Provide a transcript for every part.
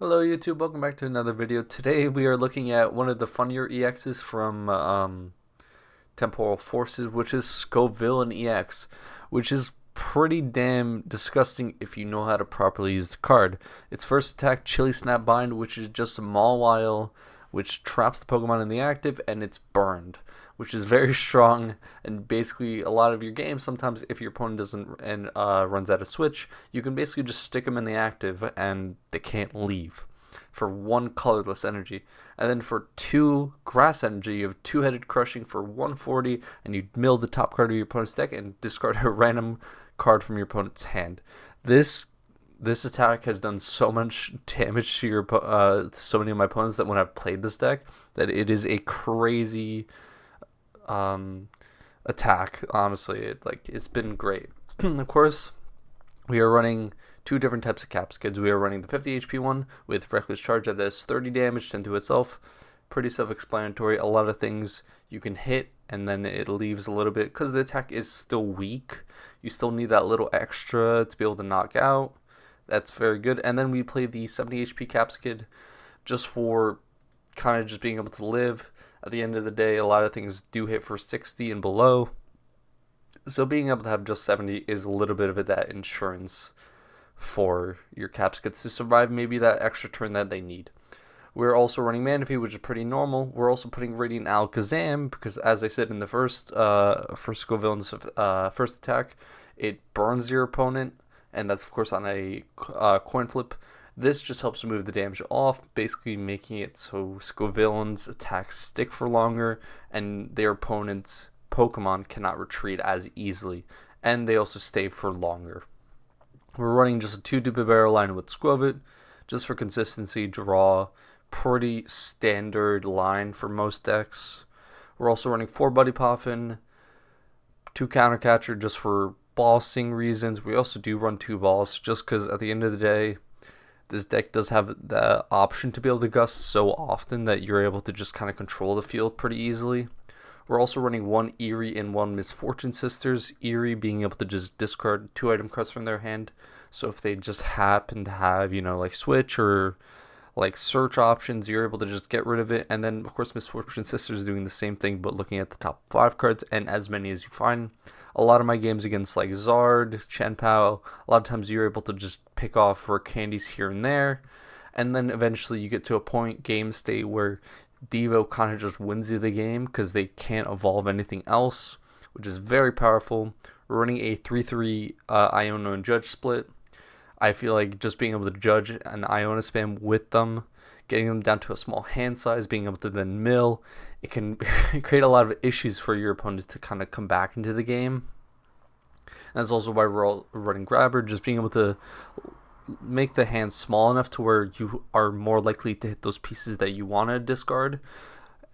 Hello YouTube, welcome back to another video. Today we are looking at one of the funnier EXs from Temporal Forces, which is Scovillain EX, which is pretty damn disgusting if you know how to properly use the card. Its first attack, Chili Snap Bind, which is just a Mawile, which traps the Pokemon in the active, and it's burned, which is very strong. And basically, a lot of your games, sometimes if your opponent doesn't and runs out of Switch, you can basically just stick them in the active, and they can't leave. For one colorless energy, and then for 2 grass energy, you have two-headed crushing for 140, and you mill the top card of your opponent's deck and discard a random card from your opponent's hand. This attack has done so much damage to so many of my opponents that when I've played this deck, that it is a crazy attack. Honestly, it's been great. Of course, we are running 2 different types of Capsakids. We are running the 50 HP one with Reckless Charge that does 30 damage into itself. Pretty self-explanatory. A lot of things you can hit and then it leaves a little bit because the attack is still weak. You still need that little extra to be able to knock out. That's very good. And then we play the 70 HP Capsakid just for kind of just being able to live. At the end of the day, a lot of things do hit for 60 and below. So being able to have just 70 is a little bit of that insurance for your Capsakids to survive maybe that extra turn that they need. We're also running Manaphy, which is pretty normal. We're also putting Radiant Alakazam because, as I said in the first Scovillain's first attack, it burns your opponent, and that's of course on a coin flip. This just helps move the damage off, basically making it so Scovillain's attacks stick for longer, and their opponent's Pokemon cannot retreat as easily, and they also stay for longer. We're running just a 2 Bibarel line with Skwovet, just for consistency, draw, pretty standard line for most decks. We're also running 4 Buddy Poffin, 2 Countercatcher just for bossing reasons. We also do run 2 balls just because at the end of the day, this deck does have the option to be able to gust so often that you're able to just kind of control the field pretty easily. We're also running 1 Eri and 1 Misfortune Sisters. Eri being able to just discard 2 item cards from their hand. So if they just happen to have, like Switch or like search options, you're able to just get rid of it. And then, of course, Misfortune Sisters doing the same thing, but looking at the top 5 cards and as many as you find. A lot of my games against like Zard, Chien-Pao, a lot of times you're able to just pick off rare candies here and there. And then eventually you get to a game state where Devo kind of just wins you the game because they can't evolve anything else, which is very powerful. We're running a 3-3 Iono and Judge split. I feel like just being able to judge an Iono spam with them, getting them down to a small hand size, being able to then mill, it can create a lot of issues for your opponent to kind of come back into the game. And that's also why we're all running Grabber, just being able to make the hand small enough to where you are more likely to hit those pieces that you want to discard,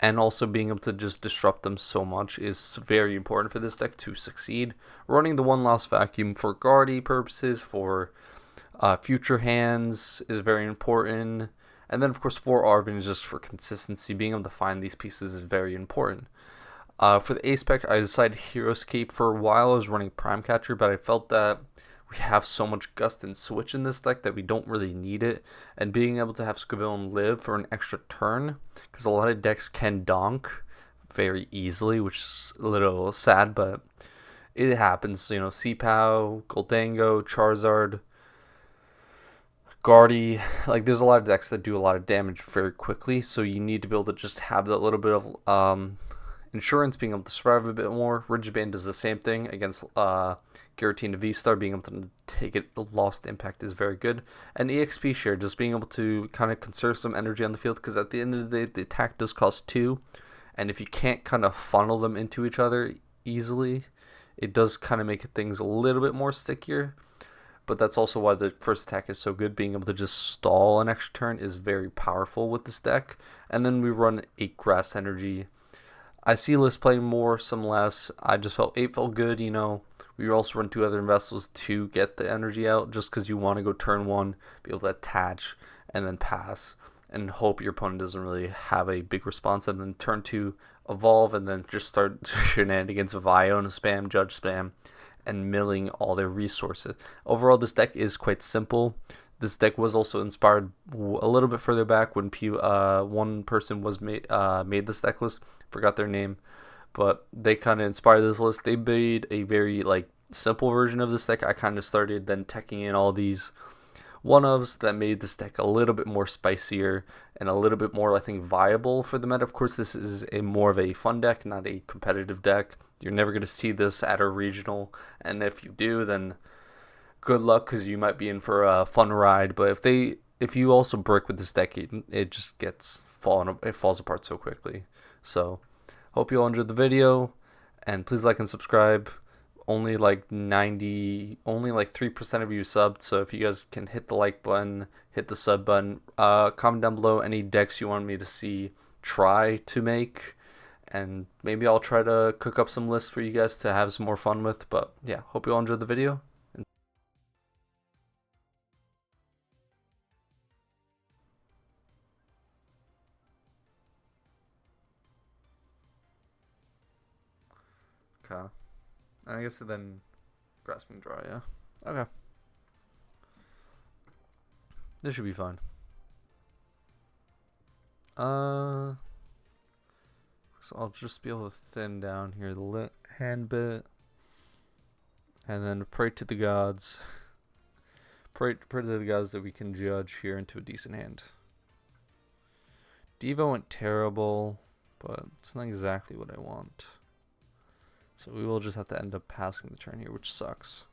and also being able to just disrupt them so much is very important for this deck to succeed. Running the 1 Lost Vacuum for guardy purposes, for future hands is very important, and then of course 4 Arven just for consistency. Being able to find these pieces is very important. For the A spec, I decided Heroescape. For a while I was running Prime Catcher, but I felt that we have so much Gust and Switch in this deck that we don't really need it. And being able to have Scovillain live for an extra turn, because a lot of decks can donk very easily, which is a little sad, but it happens. C-Pow, Goldango, Charizard, Guardy, there's a lot of decks that do a lot of damage very quickly, so you need to be able to just have that little bit of insurance, being able to survive a bit more. Rigid Band does the same thing against Giratina V-Star. Being able to take it, the lost impact is very good. And EXP share, just being able to kind of conserve some energy on the field, because at the end of the day, the attack does cost 2, and if you can't kind of funnel them into each other easily, it does kind of make things a little bit more stickier. But that's also why the first attack is so good. Being able to just stall an extra turn is very powerful with this deck. And then we run 8 grass energy. I see lists playing more, some less. I just felt 8 felt good, We also run 2 Earthen Vessels to get the energy out, just because you want to go turn 1, be able to attach, and then pass, and hope your opponent doesn't really have a big response, and then turn 2, evolve, and then just start shenanigans of Iono spam, Judge spam, and milling all their resources. Overall, this deck is quite simple. This deck was also inspired a little bit further back when one person was made this deck list. Forgot their name, but they kind of inspired this list. They made a very like simple version of this deck. I kind of started then teching in all these one-ofs that made this deck a little bit more spicier and a little bit more, I think, viable for the meta. Of course, this is a more of a fun deck, not a competitive deck. You're never going to see this at a regional, and if you do, then good luck, because you might be in for a fun ride. But if you also brick with this deck, it just it falls apart so quickly. So hope you all enjoyed the video, and please like and subscribe. Only like 3% of you subbed, so if you guys can hit the like button, hit the sub button, comment down below any decks you want me to try to make, and maybe I'll try to cook up some lists for you guys to have some more fun with. But yeah, hope you all enjoyed the video. Okay. I guess then grasping draw, yeah. Okay. This should be fine. So I'll just be able to thin down here the hand bit, and then pray to the gods. Pray to the gods that we can judge here into a decent hand. Devo went terrible, but it's not exactly what I want. So we will just have to end up passing the turn here, which sucks.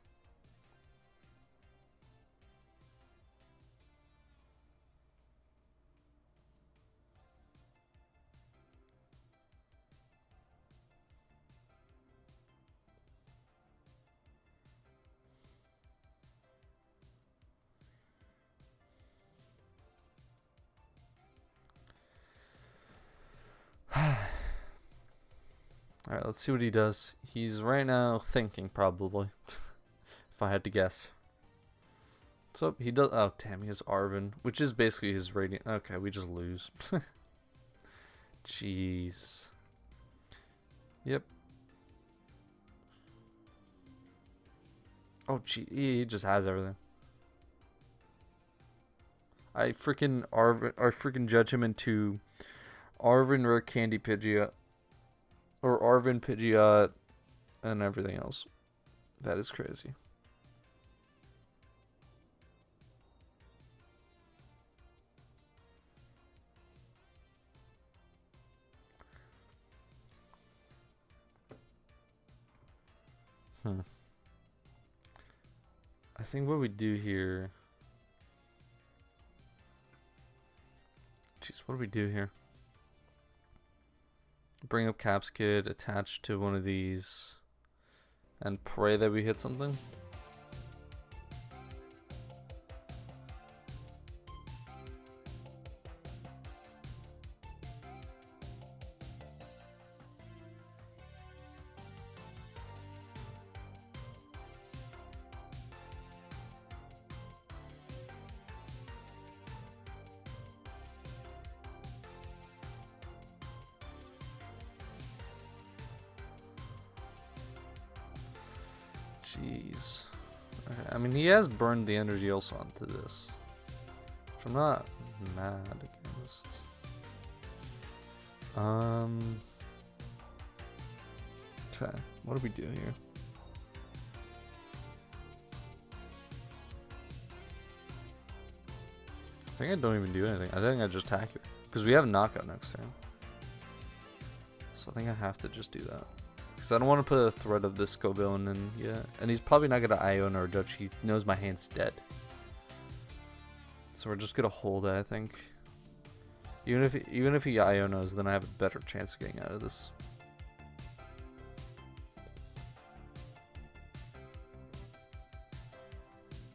Alright, let's see what he does. He's right now thinking, probably. If I had to guess. So, he does... Oh, damn, he has Arven, which is basically his Radiant... Okay, we just lose. Jeez. Yep. Oh, gee, he just has everything. I freaking judge him into Arven Rare Candy Pidgeot. Or Arven Pidgeot and everything else. That is crazy. I think what we do here... Jeez, what do we do here? Bring up Capsakid, attach to one of these, and pray that we hit something. Jeez. Okay. I mean, he has burned the energy also onto this, which I'm not mad against. Okay, what do we do here? I think I don't even do anything. I think I just attack it, because we have knockout next turn. So I think I have to just do that. Because I don't want to put a threat of this Scovillain in yet. And he's probably not going to Iono or Judge. He knows my hand's dead. So we're just going to hold it, I think. Even if he Ionos, then I have a better chance of getting out of this.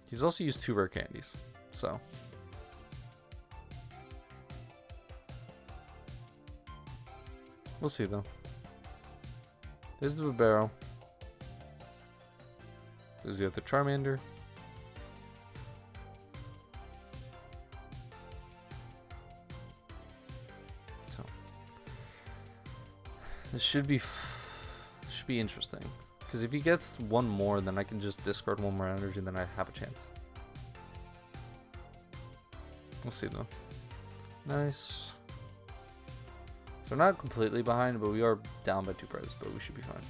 He's also used 2 rare candies. So... we'll see though. There's the Bibarel. There's the other Charmander. So this should be interesting. Because if he gets one more, then I can just discard one more energy, and then I have a chance. We'll see though. Nice. So we're not completely behind, but we are down by 2 prizes, but we should be fine.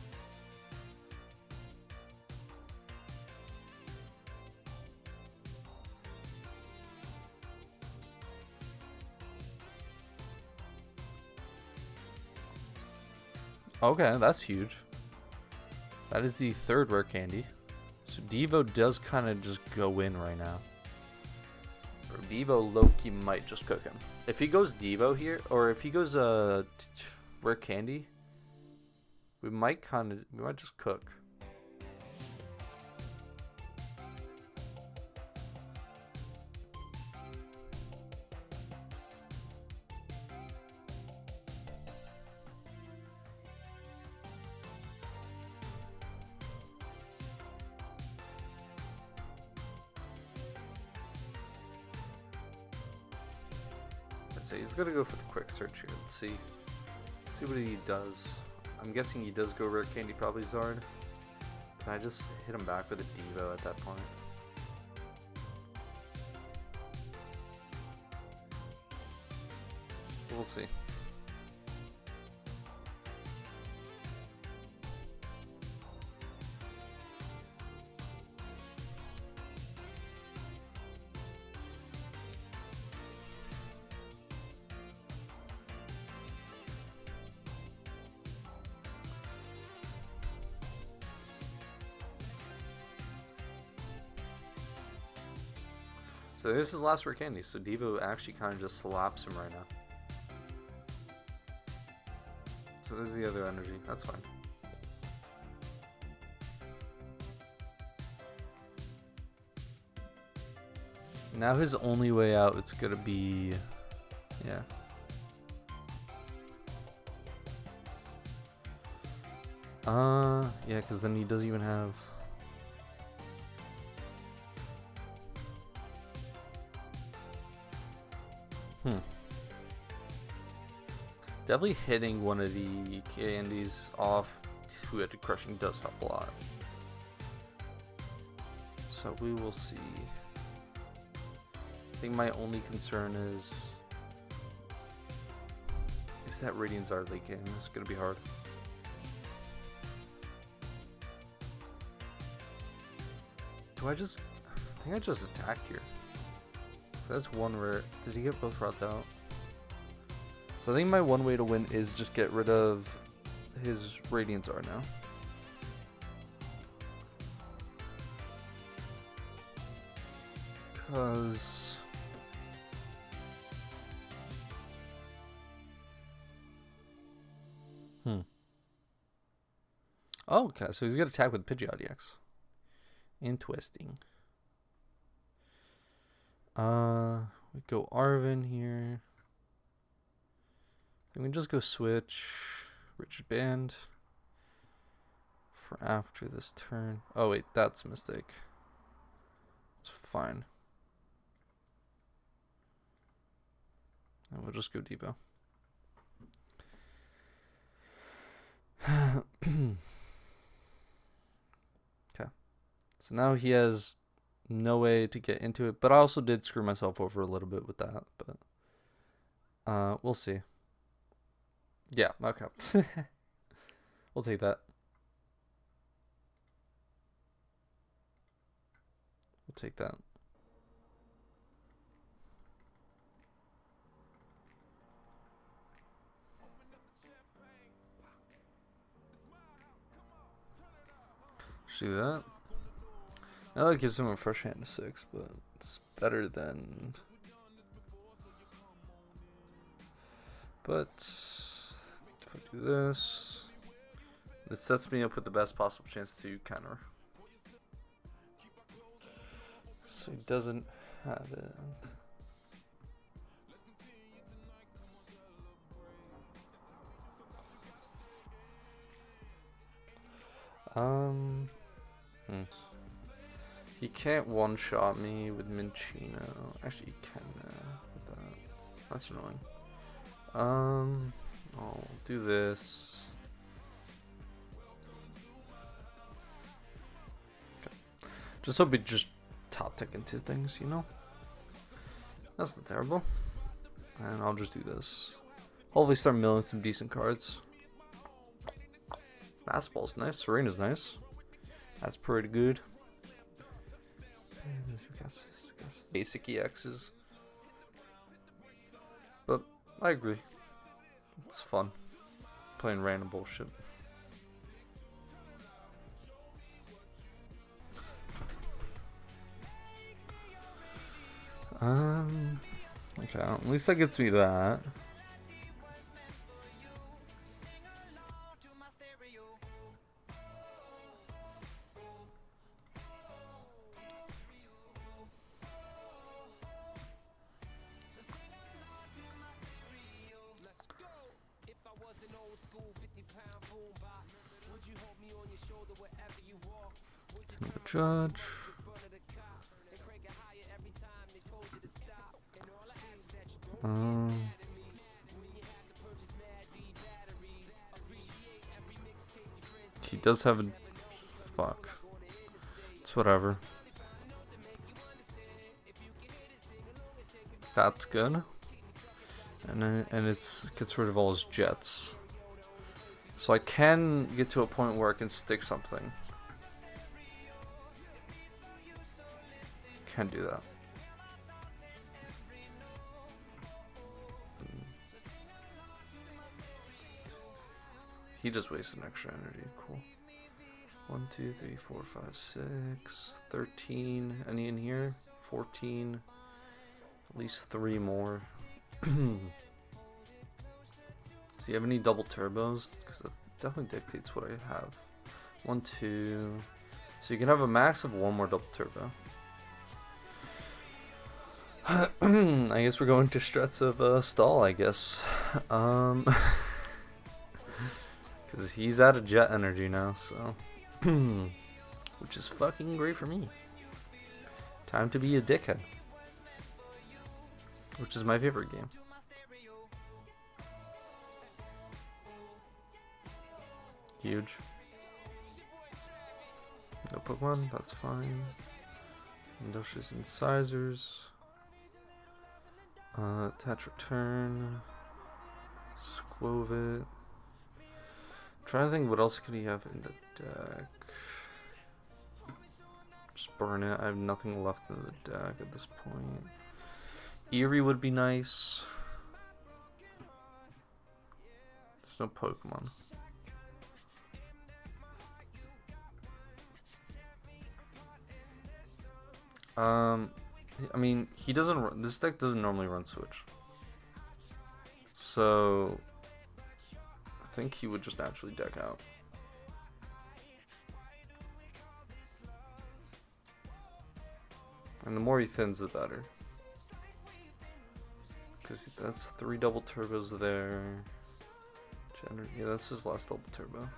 Okay, that's huge. That is the 3rd rare candy. So Devo does kind of just go in right now. Or Devo Loki might just cook him. If he goes Devo here, or if he goes rare candy, we might just cook. So he's gonna go for the quick search here. Let's see what he does. I'm guessing he does go rare candy, probably Zard. Can I just hit him back with a Devo at that point? We'll see. So this is last rare candy, so Devo actually kind of just slaps him right now. So there's the other energy, that's fine. Now his only way out, it's gonna be, yeah. Yeah, because then he doesn't even have. Definitely hitting one of the candies off two-headed crushing does help a lot. So we will see. I think my only concern is that Radiant Zard late game. It's gonna be hard. I think I just attacked here. That's one rare. Did he get both routes out? So I think my one way to win is just get rid of his Radiant Zard now. Cause oh, okay, so he's gonna attack with Pidgeot EX. Interesting. We go Arven here. Then we just go Switch Rigid Band for after this turn. Oh wait, that's a mistake. It's fine. And we'll just go Devo. Okay. So now he has no way to get into it, but I also did screw myself over a little bit with that, but we'll see. Yeah, okay. We'll take that. We'll take that. Let's do that. Now that gives him a fresh hand to 6, but it's better than. But if I do this, this sets me up with the best possible chance to counter. So he doesn't have it. He can't one-shot me with Minchino. Actually, he can with that. That's annoying. I'll do this. Okay. Just hope we just top tick into things, you know? That's not terrible. And I'll just do this. Hopefully start milling some decent cards. Fastball's nice. Serena's nice. That's pretty good. Basic EXs. But I agree. It's fun. Playing random bullshit. Okay, at least that gets me that. Judge. He does have a fuck. It's whatever. That's good. And it gets rid of all his jets. So I can get to a point where I can stick something. Can't do that. He just wasted extra energy. Cool. 1, 2, 3, 4, 5, 6, 13. Any in here? 14. At least 3 more. Does he have any double turbos? Because that definitely dictates what I have. 1, 2. So you can have a max of 1 more double turbo. I guess we're going to strats of stall, I guess. Because he's out of jet energy now, so. Which is fucking great for me. Time to be a dickhead. Which is my favorite game. Huge. No Pokemon, that's fine. Industrious Incisors. Attach return. Skwovet. Trying to think what else could he have in the deck. Just burn it. I have nothing left in the deck at this point. Eri would be nice. There's no Pokemon. I mean, he doesn't run, this deck doesn't normally run Switch. So I think he would just naturally deck out. And the more he thins, the better. Because that's 3 double turbos there. Yeah, that's his last double turbo.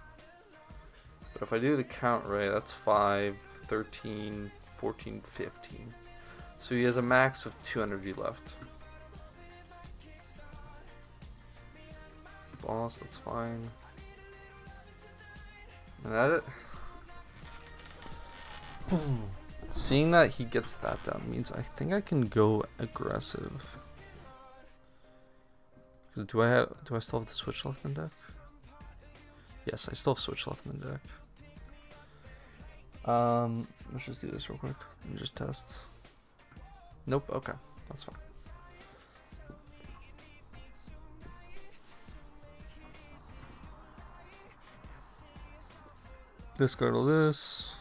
But if I do the count right, that's 5, 13, 14, 15. So he has a max of 2 energy left. Boss, that's fine. And that it. Seeing that he gets that down means I think I can go aggressive. Do I still have the Switch left in deck? Yes, I still have Switch left in the deck. Let's just do this real quick and just test. Nope, okay, that's fine. Discard all this.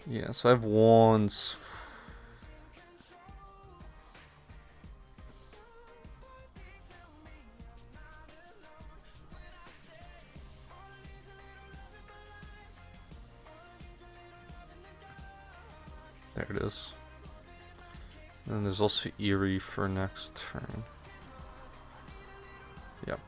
Yeah, so I have wands. There it is. And there's also Eri for next turn. Yep.